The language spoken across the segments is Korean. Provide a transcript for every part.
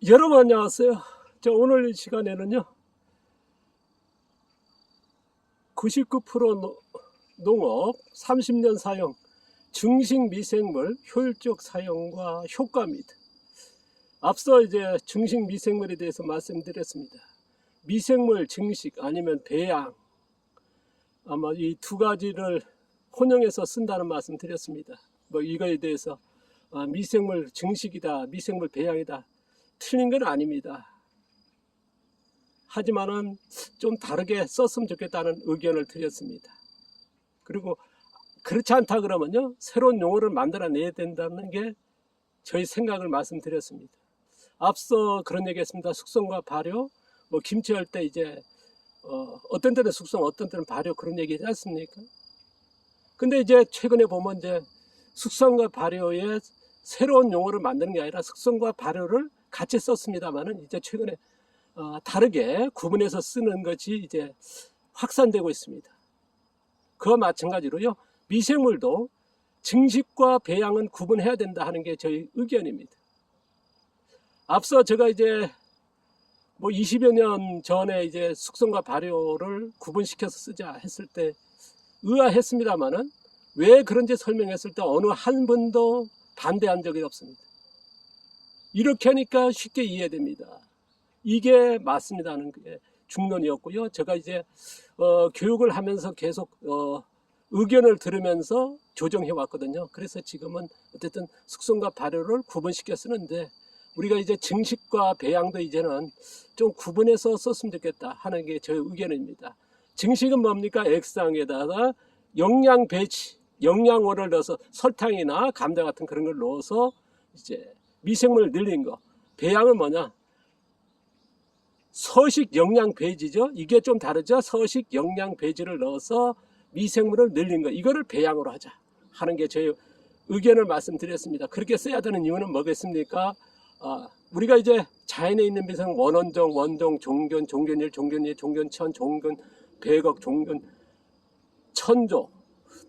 여러분 안녕하세요. 오늘 이 시간에는요 99% 농업 30년 사용 증식 미생물 효율적 사용과 효과입니다. 앞서 이제 증식 미생물에 대해서 말씀드렸습니다. 미생물 증식 아니면 배양, 아마 이 두 가지를 혼용해서 쓴다는 말씀 드렸습니다. 뭐 이거에 대해서 미생물 증식이다, 미생물 배양이다, 틀린 건 아닙니다. 하지만은 좀 다르게 썼으면 좋겠다는 의견을 드렸습니다. 그리고 그렇지 않다 그러면요 새로운 용어를 만들어내야 된다는 게 저희 생각을 말씀드렸습니다. 앞서 그런 얘기했습니다. 숙성과 발효, 뭐 김치할 때 이제 어떤 때는 숙성, 어떤 때는 발효 그런 얘기하지 않습니까? 근데 이제 최근에 보면 이제 숙성과 발효에 새로운 용어를 만드는 게 아니라 숙성과 발효를 같이 썼습니다만은 이제 최근에 다르게 구분해서 쓰는 것이 이제 확산되고 있습니다. 그와 마찬가지로요 미생물도 증식과 배양은 구분해야 된다 하는 게 저희 의견입니다. 앞서 제가 이제 뭐 20여 년 전에 이제 숙성과 발효를 구분시켜서 쓰자 했을 때 의아했습니다만은 왜 그런지 설명했을 때 어느 한 분도 반대한 적이 없습니다. 이렇게 하니까 쉽게 이해됩니다. 이게 맞습니다 하는 게 중론이었고요. 제가 이제 교육을 하면서 계속 의견을 들으면서 조정해 왔거든요. 그래서 지금은 어쨌든 숙성과 발효를 구분시켜 쓰는데 우리가 이제 증식과 배양도 이제는 좀 구분해서 썼으면 좋겠다 하는 게 저의 의견입니다. 증식은 뭡니까? 액상에다가 영양 배치, 영양원을 넣어서 설탕이나 감자 같은 그런 걸 넣어서 이제 미생물을 늘린 거. 배양은 뭐냐? 서식 영양 배지죠. 이게 좀 다르죠. 서식 영양 배지를 넣어서 미생물을 늘린 거. 이거를 배양으로 하자 하는 게 저희 의견을 말씀드렸습니다. 그렇게 써야 되는 이유는 뭐겠습니까? 우리가 이제 자연에 있는 미생 원원종, 원종, 종균, 종균일, 종균이, 종균천, 종균, 백억, 종균, 천조.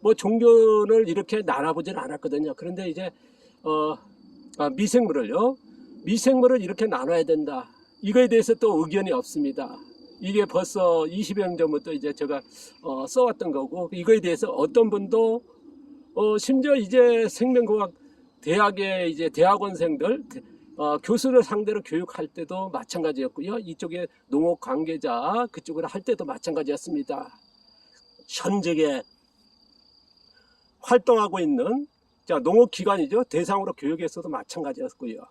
뭐 종균을 이렇게 나눠보지는 않았거든요. 그런데 이제 미생물을 이렇게 나눠야 된다. 이거에 대해서 또 의견이 없습니다. 이게 벌써 20여 년 전부터 이제 제가 써왔던 거고, 이거에 대해서 어떤 분도 심지어 이제 생명공학 대학의 이제 대학원생들 교수를 상대로 교육할 때도 마찬가지였고요. 이쪽에 농업 관계자 그쪽으로 할 때도 마찬가지였습니다. 현직에 활동하고 있는 농업기관이죠. 대상으로 교육에서도 마찬가지였고요.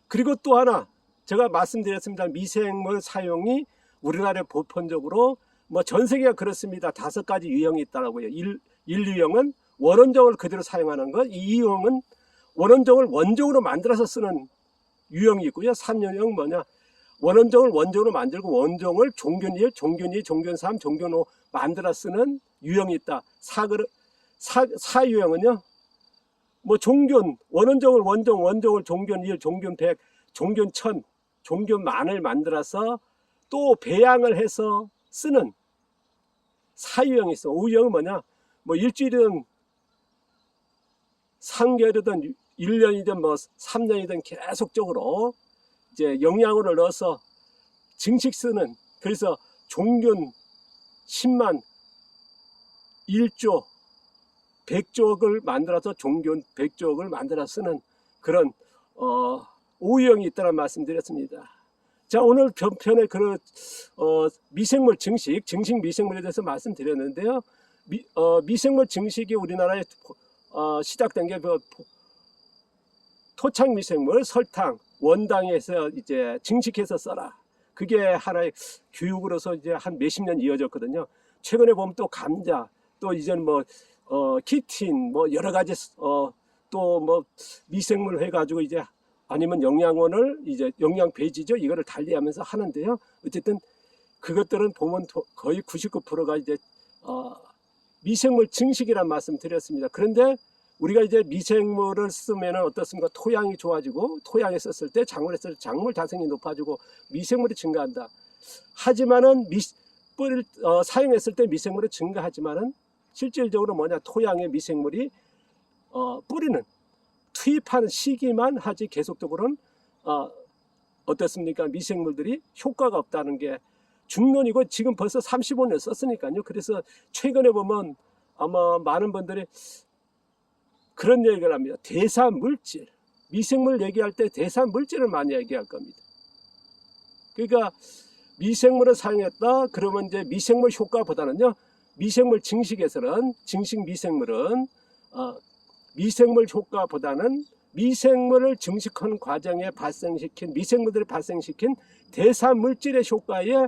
그리고 또 하나 제가 말씀드렸습니다. 미생물 사용이 우리나라에 보편적으로 뭐 전 세계가 그렇습니다. 5가지 유형이 있다고요. 1유형은 원원종을 그대로 사용하는 것, 2유형은 원원종을 원종으로 만들어서 쓰는 유형이 있고요. 3유형 뭐냐? 원원종을 원종으로 만들고 원종을 종균 1, 종균 2, 종균 3, 종균 5 만들어 쓰는 유형이 있다. 4유형은요. 뭐 종균, 원원종을 원종, 원종을 종균 1, 종균 100, 종균 1000, 종균 만을 만들어서 또 배양을 해서 쓰는 4유형이 있어. 5유형은 뭐냐? 뭐 일주일이든 3개월이든 1년이든 뭐 3년이든 계속적으로 이제 영양분을 넣어서 증식 쓰는, 그래서 종균 10만 1조 100조억을 만들어서 종균 100조억을 만들어 쓰는 그런 5유형이 있다는 말씀드렸습니다. 자, 오늘 편에 그 미생물 증식 미생물에 대해서 말씀드렸는데요. 미생물 증식이 우리나라에 시작된 게 토착 미생물, 설탕, 원당에서 이제 증식해서 써라. 그게 하나의 교육으로서 이제 한 몇십 년 이어졌거든요. 최근에 보면 또 감자, 또 이제는 뭐 키틴, 뭐 여러 가지 또 뭐 미생물 해가지고 이제 아니면 영양원을 이제 영양 배지죠. 이거를 달리하면서 하는데요. 어쨌든 그것들은 보면 거의 99%가 이제 미생물 증식이란 말씀 드렸습니다. 그런데 우리가 이제 미생물을 쓰면 어떻습니까? 토양이 좋아지고, 토양에 썼을 때 작물에 썼을 때 작물 자생이 높아지고 미생물이 증가한다. 하지만은 뿌리를 사용했을 때 미생물이 증가하지만은 실질적으로 뭐냐? 토양에 미생물이 뿌리는 투입하는 시기만 하지 계속적으로는 어떻습니까? 미생물들이 효과가 없다는 게 중론이고 지금 벌써 35년 썼으니까요. 그래서 최근에 보면 아마 많은 분들이 그런 얘기를 합니다. 대사물질, 미생물 얘기할 때 대사물질을 많이 얘기할 겁니다. 그러니까 미생물을 사용했다 그러면 이제 미생물 효과보다는요, 미생물 증식에서는 증식 미생물은 미생물 효과보다는 미생물을 증식하는 과정에 발생시킨 미생물들이 발생시킨 대사물질의 효과에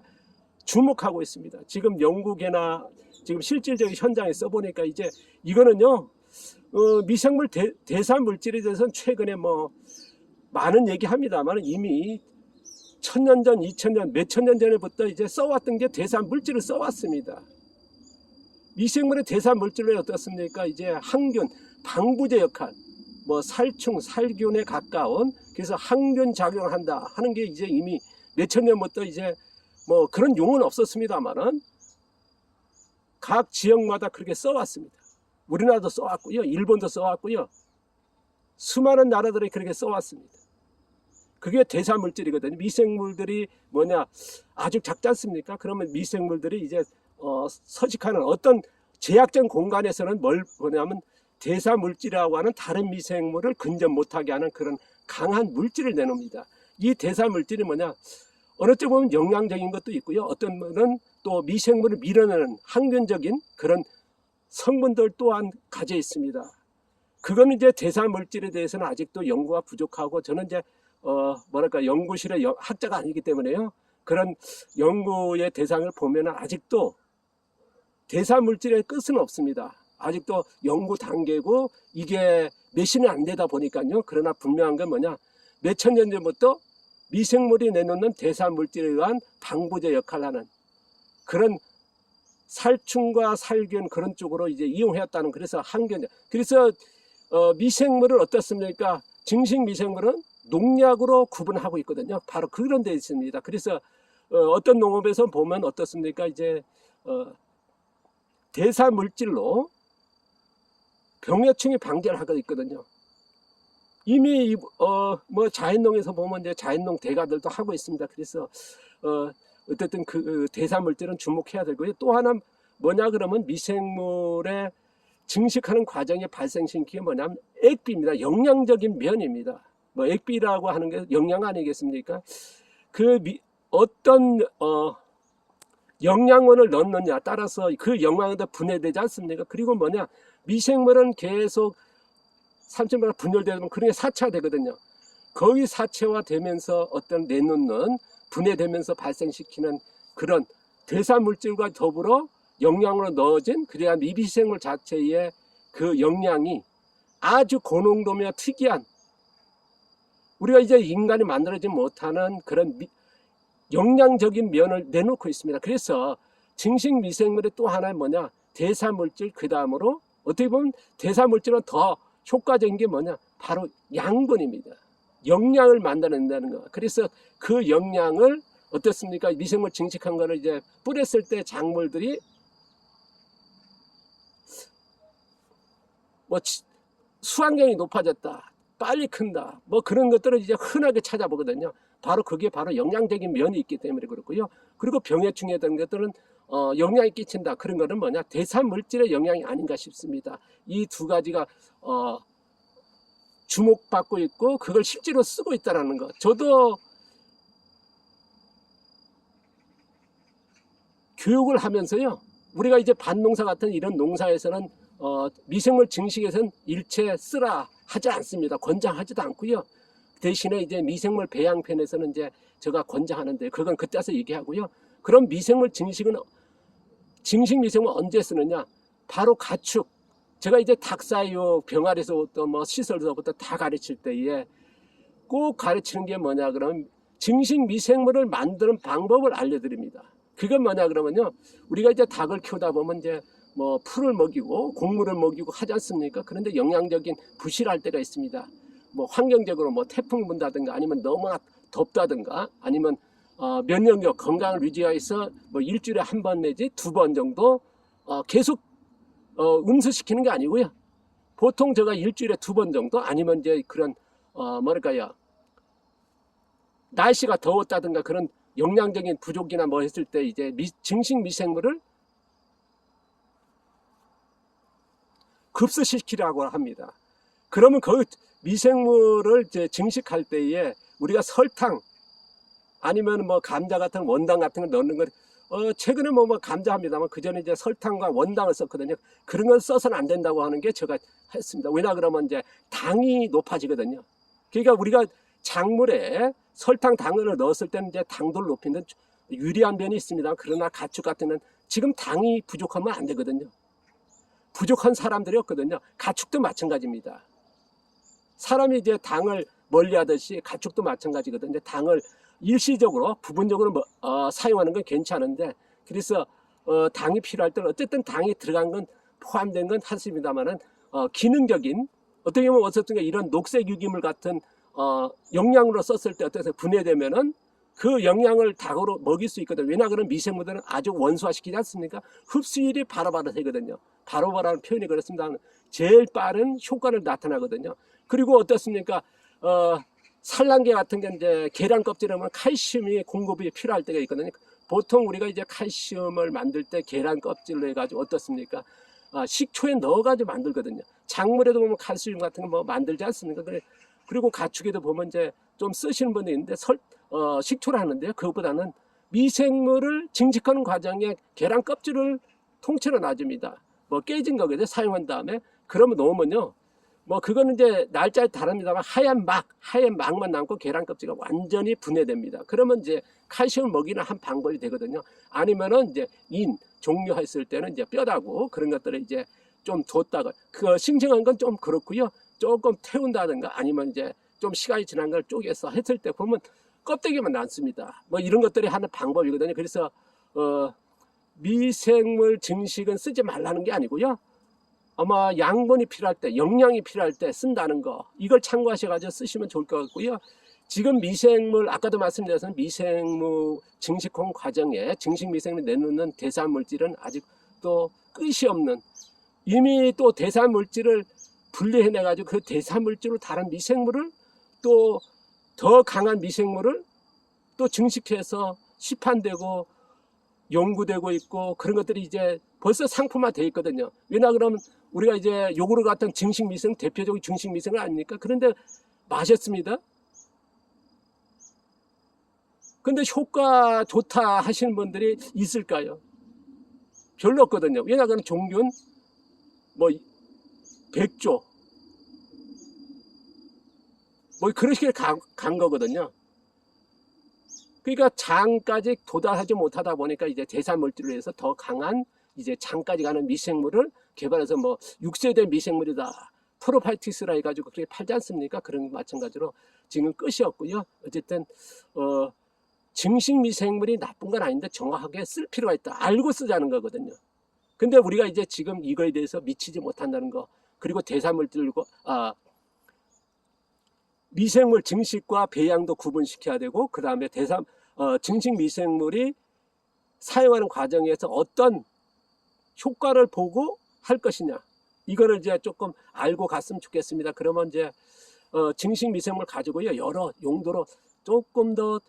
주목하고 있습니다. 지금 영국이나 지금 실질적인 현장에 써보니까 이제 이거는요, 미생물 대사물질에 대해서는 최근에 뭐 많은 얘기합니다만 이미 1000년 전, 2000년, 몇천 년 전에부터 이제 써왔던 게 대사물질을 써왔습니다. 미생물의 대사물질로 어떻습니까? 이제 항균, 방부제 역할, 뭐 살충, 살균에 가까운, 그래서 항균 작용을 한다 하는 게 이제 이미 몇천 년부터 이제 뭐 그런 용어는 없었습니다만은 각 지역마다 그렇게 써왔습니다. 우리나라도 써왔고요, 일본도 써왔고요, 수많은 나라들이 그렇게 써왔습니다. 그게 대사물질이거든요. 미생물들이 뭐냐, 아주 작지 않습니까? 그러면 미생물들이 이제 서식하는 어떤 제약된 공간에서는 뭐냐면 대사물질이라고 하는 다른 미생물을 근접 못하게 하는 그런 강한 물질을 내놓습니다. 이 대사물질이 뭐냐, 어느 쪽 보면 영양적인 것도 있고요, 어떤 분은 또 미생물을 밀어내는 항균적인 그런 성분들 또한 가져 있습니다. 그거는 이제 대사물질에 대해서는 아직도 연구가 부족하고, 저는 이제 뭐랄까 연구실의 학자가 아니기 때문에요, 그런 연구의 대상을 보면 아직도 대사물질의 끝은 없습니다. 아직도 연구 단계고 이게 몇십년 안 되다 보니까요. 그러나 분명한 건 뭐냐, 몇천 년 전부터 미생물이 내놓는 대사물질에 의한 방부제 역할을 하는 그런 살충과 살균 그런 쪽으로 이제 이용해왔다는, 그래서 항균, 그래서 미생물을 어떻습니까? 증식 미생물은 농약으로 구분하고 있거든요. 바로 그런 데 있습니다. 그래서 어떤 농업에서 보면 어떻습니까? 이제 대사물질로 병해충이 방제를 하고 있거든요. 이미 뭐 자연농에서 보면 이제 자연농 대가들도 하고 있습니다. 그래서 어쨌든 그 대사물질은 주목해야 되고요. 또 하나 뭐냐 그러면 미생물의 증식하는 과정에 발생시킨 게 뭐냐면 액비입니다. 영양적인 면입니다. 뭐 액비라고 하는 게 영양 아니겠습니까? 어떤 영양원을 넣느냐 따라서 그 영양도 분해되지 않습니까? 그리고 뭐냐, 미생물은 계속 삼층마다 분열되면 그런 게 사체화되거든요. 거의 사체화되면서 어떤 내놓는 분해되면서 발생시키는 그런 대사물질과 더불어 영양으로 넣어진, 그래야 미생물 자체의 그 영양이 아주 고농도며 특이한, 우리가 이제 인간이 만들어지 못하는 그런 영양적인 면을 내놓고 있습니다. 그래서 증식 미생물의 또 하나는 뭐냐, 대사물질, 그 다음으로 어떻게 보면 대사물질은 더 효과적인 게 뭐냐, 바로 양분입니다. 영양을 만들어낸다는 거. 그래서 그 영양을 어떻습니까? 미생물 증식한 거를 이제 뿌렸을 때 작물들이 뭐 수확량이 높아졌다, 빨리 큰다, 뭐 그런 것들을 이제 흔하게 찾아보거든요. 바로 그게 바로 영양적인 면이 있기 때문에 그렇고요. 그리고 병해충에 대한 것들은 영향이 끼친다. 그런 거는 뭐냐, 대사물질의 영향이 아닌가 싶습니다. 이 두 가지가 주목받고 있고 그걸 실제로 쓰고 있다는 것. 저도 교육을 하면서요, 우리가 이제 밭농사 같은 이런 농사에서는 미생물 증식에서는 일체 쓰라 하지 않습니다. 권장하지도 않고요. 대신에 이제 미생물 배양편에서는 이제 제가 권장하는데, 그건 그때 와서 얘기하고요. 그럼 미생물 증식은, 증식 미생물 언제 쓰느냐? 바로 가축. 제가 이제 닭사육, 병아리에서부터 뭐 시설서부터 다 가르칠 때에 꼭 가르치는 게 뭐냐 그러면 증식 미생물을 만드는 방법을 알려드립니다. 그건 뭐냐 그러면요, 우리가 이제 닭을 키우다 보면 이제 뭐 풀을 먹이고 곡물을 먹이고 하지 않습니까? 그런데 영양적인 부실할 때가 있습니다. 뭐 환경적으로 뭐 태풍이 분다든가 아니면 너무 덥다든가 아니면 면역력, 건강을 유지하기 위해서 뭐 일주일에 한 번 내지 두 번 정도 계속 응수시키는 게 아니고요. 보통 제가 일주일에 두 번 정도, 아니면 이제 그런 뭐랄까요, 날씨가 더웠다든가 그런 영양적인 부족이나 뭐 했을 때 이제 증식 미생물을 급수시키라고 합니다. 그러면 그 미생물을 이제 증식할 때에 우리가 설탕 아니면 뭐 감자 같은 원당 같은 거 넣는 거 최근에 뭐 감자 합니다만 그 전에 이제 설탕과 원당을 썼거든요. 그런 건 써서는 안 된다고 하는 게 제가 했습니다. 왜냐 그러면 이제 당이 높아지거든요. 그러니까 우리가 작물에 설탕, 당을 넣었을 때는 이제 당도를 높이는 유리한 면이 있습니다. 그러나 가축 같은 건 지금 당이 부족하면 안 되거든요. 부족한 사람들이 없거든요. 가축도 마찬가지입니다. 사람이 이제 당을 멀리 하듯이 가축도 마찬가지거든요. 당을 일시적으로 부분적으로 사용하는 건 괜찮은데 그래서 당이 필요할 때는 어쨌든 당이 들어간 건 포함된 건 하십니다만은 기능적인 어떻게 보면 어쨌든 이런 녹색 유기물 같은 영양으로 썼을 때 어떻게 분해되면은 그 영양을 닭으로 먹일 수 있거든요. 왜냐 그러면 미생물들은 아주 원소화시키지 않습니까? 흡수율이 바로바로 되거든요. 바로바로라는 표현이 그렇습니다. 제일 빠른 효과를 나타나거든요. 그리고 어떻습니까? 산란계 같은 게 이제 계란 껍질에 보면 칼슘이 공급이 필요할 때가 있거든요. 보통 우리가 이제 칼슘을 만들 때 계란 껍질로 해가지고 어떻습니까? 식초에 넣어가지고 만들거든요. 작물에도 보면 칼슘 같은 거 뭐 만들지 않습니까? 그리고 가축에도 보면 이제 좀 쓰시는 분이 있는데 식초를 하는데요. 그것보다는 미생물을 증식하는 과정에 계란 껍질을 통째로 놔줍니다. 뭐 깨진 거거든요. 사용한 다음에 그러면 놓으면요. 뭐 그거는 이제 날짜에 다릅니다만 하얀 막만 남고 계란 껍질이 완전히 분해됩니다. 그러면 이제 칼슘을 먹이는 한 방법이 되거든요. 아니면은 이제 종류했을 때는 이제 뼈다구 그런 것들을 이제 좀 뒀다가 그 싱싱한 건 좀 그렇고요. 조금 태운다든가 아니면 이제 좀 시간이 지난 걸 쪼개서 했을 때 보면 껍데기만 남습니다. 뭐 이런 것들이 하는 방법이거든요. 그래서 미생물 증식은 쓰지 말라는 게 아니고요. 아마 양분이 필요할 때, 영양이 필요할 때 쓴다는 거 이걸 참고하셔가지고 쓰시면 좋을 것 같고요. 지금 미생물 아까도 말씀드렸던 미생물 증식혼 과정에 증식 미생물 내놓는 대사물질은 아직도 끝이 없는 이미 또 대사물질을 분리해내가지고 그 대사물질로 다른 미생물을 또 더 강한 미생물을 또 증식해서 시판되고 연구되고 있고 그런 것들이 이제 벌써 상품화되어 있거든요. 왜냐 그러면 우리가 이제 요구르트 같은 증식 미생 대표적인 증식 미생은 아닙니까? 그런데 마셨습니다. 근데 효과 좋다 하시는 분들이 있을까요? 별로 없거든요. 왜냐 그러면 종균 뭐 100조 뭐 그렇게 간 거거든요. 그러니까 장까지 도달하지 못하다 보니까 이제 대사물질로 해서 더 강한 이제 장까지 가는 미생물을 개발해서 뭐 6세대 미생물이다. 프로파이티스라 해가지고 그렇게 팔지 않습니까? 그런 마찬가지로 지금 끝이 없고요. 어쨌든 증식 미생물이 나쁜 건 아닌데 정확하게 쓸 필요가 있다. 알고 쓰자는 거거든요. 근데 우리가 이제 지금 이거에 대해서 미치지 못한다는 거 그리고 대사물질과 미생물 증식과 배양도 구분시켜야 되고 그 다음에 증식 미생물이 사용하는 과정에서 어떤 효과를 보고 할 것이냐 이거를 이제 조금 알고 갔으면 좋겠습니다. 그러면 이제 증식 미생물 가지고요 여러 용도로 조금 더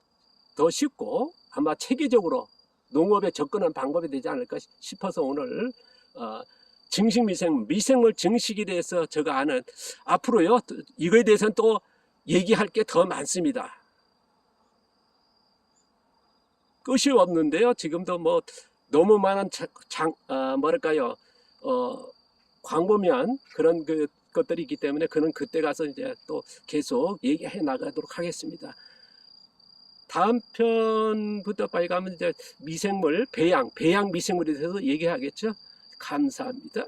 쉽고 아마 체계적으로 농업에 접근한 방법이 되지 않을까 싶어서 오늘 증식 미생물 증식에 대해서 제가 아는 앞으로요 이거에 대해서는 또 얘기할 게 더 많습니다. 끝이 없는데요. 지금도 뭐 너무 많은 뭐랄까요 광범위한 그런 것들이 있기 때문에 그는 그때 가서 이제 또 계속 얘기해 나가도록 하겠습니다. 다음 편부터 빨리 가면 이제 미생물 배양 미생물에 대해서 얘기하겠죠. 감사합니다.